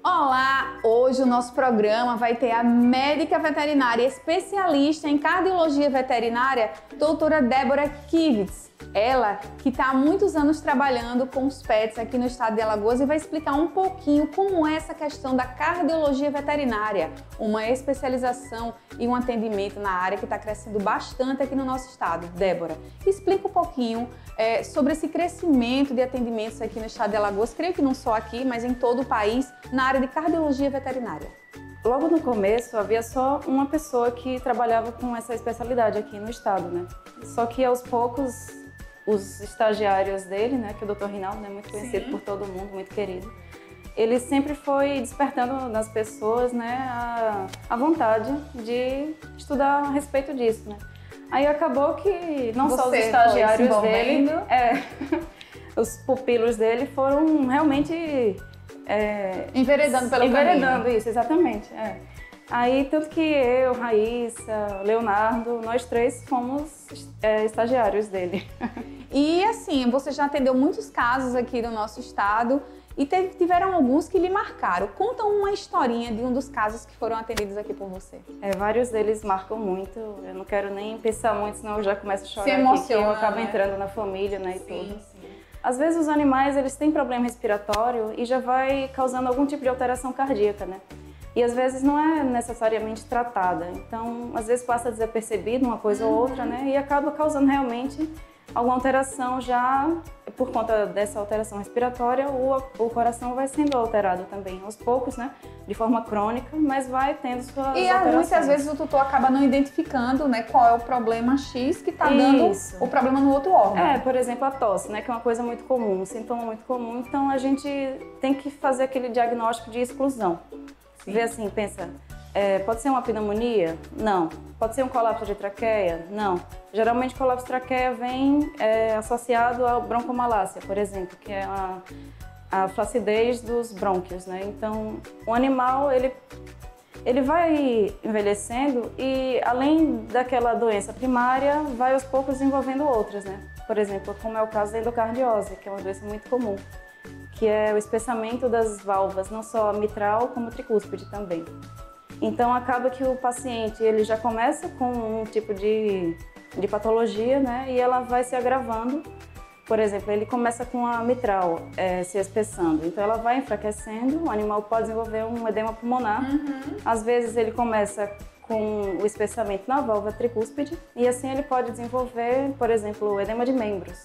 Olá! Hoje o nosso programa vai ter a médica veterinária especialista em cardiologia veterinária, doutora Débora Kivitz. Ela que está há muitos anos trabalhando com os pets aqui no estado de Alagoas e vai explicar um pouquinho como é essa questão da cardiologia veterinária, uma especialização e um atendimento na área que está crescendo bastante aqui no nosso estado. Débora, explica um pouquinho sobre esse crescimento de atendimentos aqui no estado de Alagoas, creio que não só aqui, mas em todo o país, na área de cardiologia veterinária. Logo no começo havia só uma pessoa que trabalhava com essa especialidade aqui no estado, né? Só que aos poucos os estagiários dele, né, que é o Dr. Rinaldo, né, muito conhecido por todo mundo, muito querido, ele sempre foi despertando nas pessoas, né, a vontade de estudar a respeito disso, né? Aí acabou que não só os estagiários dele, os pupilos dele foram realmente enveredando pelo caminho. Enveredando, isso, exatamente. Aí, tanto que eu, Raíssa, Leonardo, nós três fomos estagiários dele. E assim, você já atendeu muitos casos aqui no nosso estado e tiveram alguns que lhe marcaram. Conta uma historinha de um dos casos que foram atendidos aqui por você. Vários deles marcam muito. Eu não quero nem pensar muito, senão eu já começo a chorar. Se emociona, eu acabo entrando na família, né, e tudo. Às vezes os animais, eles têm problema respiratório e já vai causando algum tipo de alteração cardíaca, né? E às vezes não é necessariamente tratada. Então, às vezes passa desapercebido uma coisa ou outra, né? E acaba causando realmente alguma alteração já, por conta dessa alteração respiratória, o coração vai sendo alterado também, aos poucos, né? De forma crônica, mas vai tendo suas alterações. E muitas vezes o tutor acaba não identificando, né, qual é o problema X que está dando o problema no outro órgão. Por exemplo, a tosse, né, que é uma coisa muito comum, um sintoma muito comum. Então, a gente tem que fazer aquele diagnóstico de exclusão. Vê assim, pensa, pode ser uma pneumonia? Não. Pode ser um colapso de traqueia? Não. Geralmente, colapso de traqueia vem associado à broncomalácia, por exemplo, que é a flacidez dos brônquios, né? Então, o animal, ele vai envelhecendo e, além daquela doença primária, vai aos poucos desenvolvendo outras, né? Por exemplo, como é o caso da endocardiose, que é uma doença muito comum, que é o espessamento das válvulas, não só mitral, como tricúspide também. Então, acaba que o paciente ele já começa com um tipo de patologia, né? E ela vai se agravando. Por exemplo, ele começa com a mitral se espessando, então ela vai enfraquecendo, o animal pode desenvolver um edema pulmonar. Às vezes ele começa com o espessamento na válvula tricúspide e assim ele pode desenvolver, por exemplo, o edema de membros.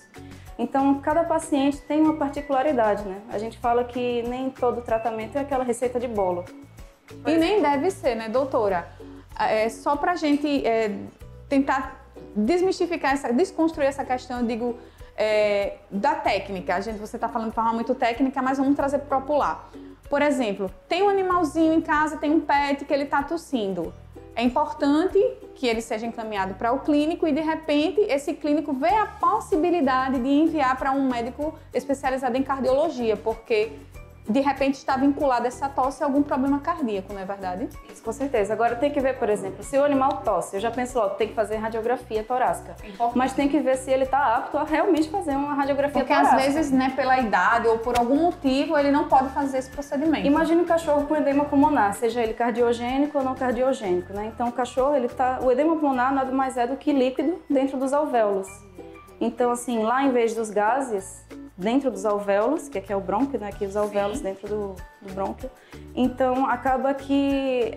Então, cada paciente tem uma particularidade, né? A gente fala que nem todo tratamento é aquela receita de bolo. E nem deve ser, né, doutora? Só pra gente tentar desmistificar, desconstruir essa questão, eu digo, da técnica. Você está falando de forma muito técnica, mas vamos trazer para o popular. Por exemplo, tem um animalzinho em casa, tem um pet que ele está tossindo. É importante que ele seja encaminhado para o clínico e, de repente, esse clínico vê a possibilidade de enviar para um médico especializado em cardiologia, porque, de repente, está vinculado essa tosse a algum problema cardíaco, não é verdade? Isso, com certeza. Agora, tem que ver, por exemplo, se o animal tosse, eu já penso logo, tem que fazer radiografia torácica. Mas tem que ver se ele está apto a realmente fazer uma radiografia torácica. Porque, às vezes, né, pela idade ou por algum motivo, ele não pode fazer esse procedimento. Imagine um cachorro com edema pulmonar, seja ele cardiogênico ou não cardiogênico, né? Então, o cachorro, o edema pulmonar nada mais é do que líquido dentro dos alvéolos. Então, assim, lá em vez dos gases dentro dos alvéolos, que aqui é o brônquio, né? Aqui os alvéolos dentro do brônquio. Então, acaba que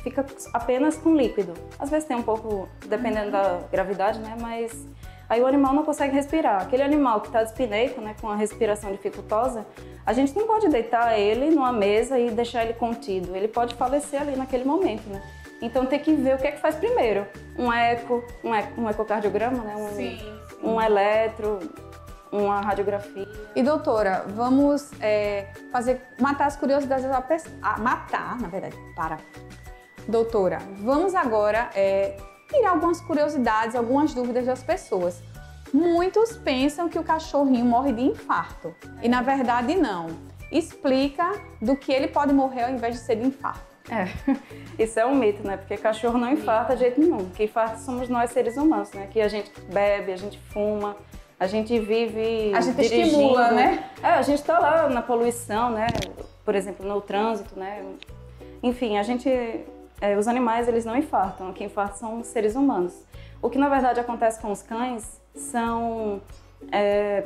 fica apenas com líquido. Às vezes tem um pouco, dependendo da gravidade, né? Mas aí o animal não consegue respirar. Aquele animal que está dispneico, né? Com a respiração dificultosa, a gente não pode deitar ele numa mesa e deixar ele contido. Ele pode falecer ali naquele momento, né? Então, tem que ver o que é que faz primeiro. Um ecocardiograma, né? Um eletro, uma radiografia. E doutora, vamos matar as curiosidades Doutora, vamos agora tirar algumas curiosidades, algumas dúvidas das pessoas. Muitos pensam que o cachorrinho morre de infarto e na verdade não. Explica do que ele pode morrer ao invés de ser de infarto. Isso é um mito, né? Porque cachorro não infarta de jeito nenhum. Quem infarta somos nós seres humanos, né? Que a gente bebe, a gente fuma, a gente vive a gente dirigindo. Estimula, né? A gente tá lá na poluição, né? por exemplo, no trânsito, né? Enfim, os animais, eles não infartam, quem infarta são os seres humanos. O que, na verdade, acontece com os cães são,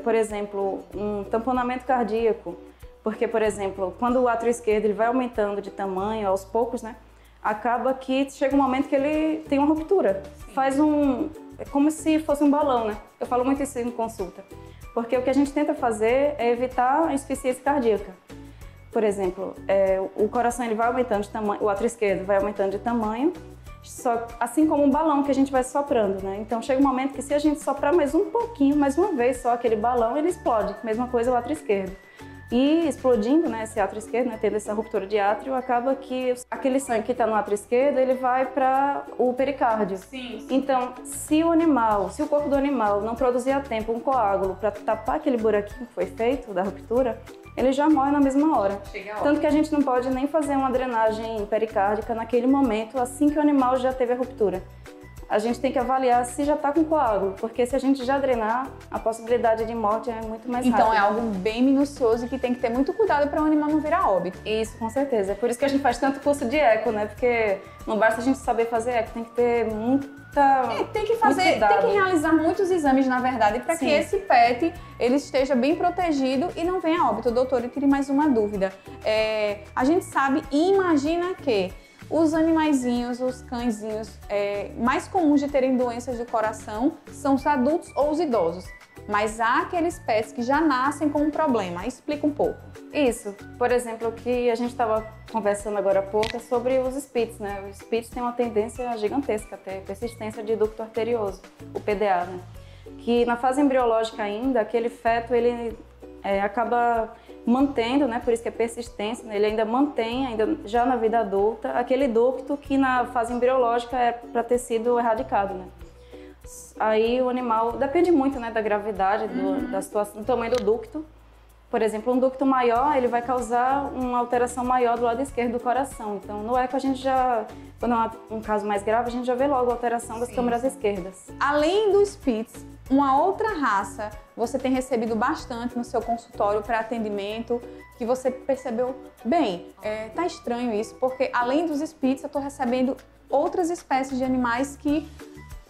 por exemplo, um tamponamento cardíaco, porque, por exemplo, quando o átrio esquerdo ele vai aumentando de tamanho aos poucos, né? Acaba que chega um momento que ele tem uma ruptura. É como se fosse um balão, né? Eu falo muito isso em consulta. Porque o que a gente tenta fazer é evitar a insuficiência cardíaca. Por exemplo, o coração ele vai aumentando de tamanho, o átrio esquerdo vai aumentando de tamanho, assim como um balão que a gente vai soprando, né? Então chega um momento que se a gente soprar mais um pouquinho, mais uma vez só aquele balão, ele explode. Mesma coisa o átrio esquerdo. E explodindo, né, esse átrio esquerdo, né, tendo essa ruptura de átrio, acaba que aquele sangue que está no átrio esquerdo, ele vai para o pericárdio. Sim. Então, se o corpo do animal não produzir a tempo um coágulo para tapar aquele buraquinho que foi feito da ruptura, ele já morre na mesma hora. Tanto que a gente não pode nem fazer uma drenagem pericárdica naquele momento, assim que o animal já teve a ruptura. A gente tem que avaliar se já está com coágulo, porque se a gente já drenar, a possibilidade de morte é muito mais rápida. Então é algo bem minucioso e que tem que ter muito cuidado para o animal não virar óbito. Isso, com certeza. É por isso que a gente faz tanto curso de eco, né? Porque não basta a gente saber fazer eco, tem que ter tem que realizar muitos exames, na verdade, para que esse pet ele esteja bem protegido e não venha a óbito. Doutor, eu queria mais uma dúvida. A gente sabe e imagina que os animaizinhos, os cãezinhos mais comuns de terem doenças do coração são os adultos ou os idosos. Mas há aqueles pets que já nascem com um problema. Explica um pouco. Isso. Por exemplo, o que a gente estava conversando agora há pouco é sobre os Spitz, né? Os Spitz têm uma tendência gigantesca a ter persistência de ducto arterioso, o PDA, né? Que na fase embriológica ainda, aquele feto, ele acaba mantendo, né? Por isso que é persistência, né? Ele ainda mantém, já na vida adulta, aquele ducto que na fase embriológica é para ter sido erradicado, né? Aí o animal, depende muito, né, da gravidade, da situação, do tamanho do ducto. Por exemplo, um ducto maior, ele vai causar uma alteração maior do lado esquerdo do coração. Então, no eco, a gente já, quando é um caso mais grave, a gente já vê logo a alteração das câmaras esquerdas. Além do Spitz, uma outra raça você tem recebido bastante no seu consultório para atendimento, que você percebeu, tá estranho isso, porque além dos Spitz, eu estou recebendo outras espécies de animais que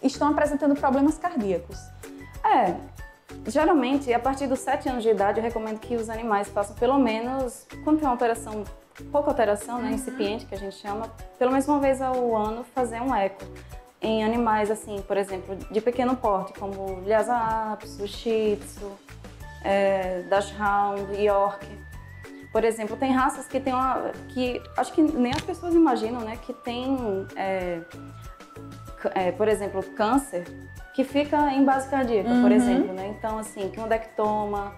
estão apresentando problemas cardíacos. Geralmente, a partir dos 7 anos de idade, eu recomendo que os animais façam pelo menos, quando tem uma alteração, pouca alteração, né, incipiente, que a gente chama, pelo menos uma vez ao ano, fazer um eco em animais, assim, por exemplo, de pequeno porte, como Lhasa Apso, Shih Tzu, Dachshund, York. Por exemplo, tem raças que tem que acho que nem as pessoas imaginam, né, que tem, por exemplo, câncer, que fica em base cardíaca, por exemplo, né? Então, assim, quimodectoma,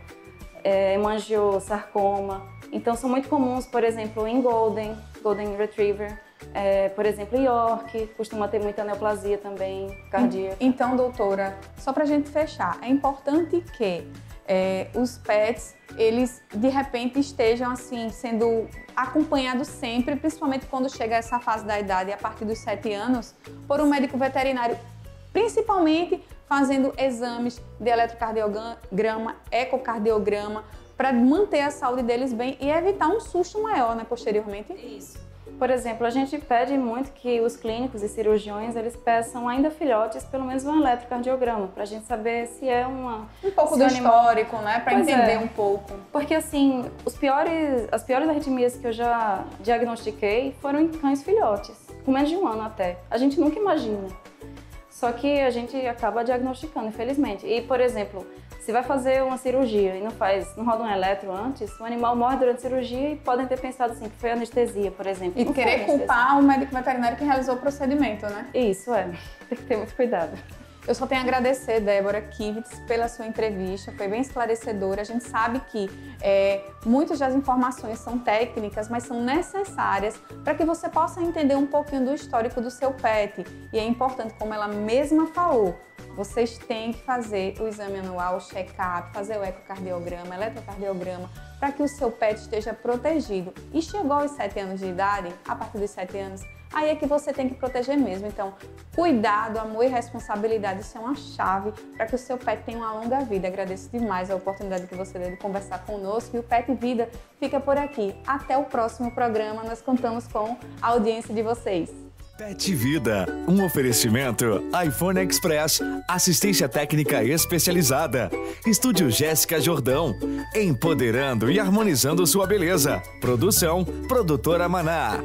hemangiosarcoma. Então, são muito comuns, por exemplo, em Golden Retriever, por exemplo, York, costuma ter muita neoplasia também cardíaca. Então, doutora, só pra gente fechar, é importante que os pets, eles de repente estejam assim, sendo acompanhados sempre, principalmente quando chega essa fase da idade, a partir dos 7 anos, por um médico veterinário, principalmente fazendo exames de eletrocardiograma, ecocardiograma, para manter a saúde deles bem e evitar um susto maior, né, posteriormente. Isso. Por exemplo, a gente pede muito que os clínicos e cirurgiões, eles peçam ainda filhotes, pelo menos um eletrocardiograma, para a gente saber se é um pouco do histórico, né, para entender um pouco. Porque assim, as piores arritmias que eu já diagnostiquei foram em cães filhotes, com menos de 1 ano até. A gente nunca imagina. Só que a gente acaba diagnosticando, infelizmente. E, por exemplo, se vai fazer uma cirurgia e não roda um eletro antes, o animal morre durante a cirurgia e podem ter pensado assim, que foi anestesia, por exemplo. E querer culpar o médico veterinário que realizou o procedimento, né? Isso, tem que ter muito cuidado. Eu só tenho a agradecer, Débora Kivitz, pela sua entrevista, foi bem esclarecedora. A gente sabe que muitas das informações são técnicas, mas são necessárias para que você possa entender um pouquinho do histórico do seu pet. E é importante, como ela mesma falou, vocês têm que fazer o exame anual, o check-up, fazer o ecocardiograma, eletrocardiograma, para que o seu pet esteja protegido. E chegou aos 7 anos de idade, a partir dos 7 anos, aí é que você tem que proteger mesmo. Então, cuidado, amor e responsabilidade, isso é uma chave para que o seu pet tenha uma longa vida. Agradeço demais a oportunidade que você deu de conversar conosco, e o Pet Vida fica por aqui. Até o próximo programa, nós contamos com a audiência de vocês. Pet Vida, um oferecimento iPhone Express, assistência técnica especializada. Estúdio Jéssica Jordão, empoderando e harmonizando sua beleza. Produção, Produtora Maná.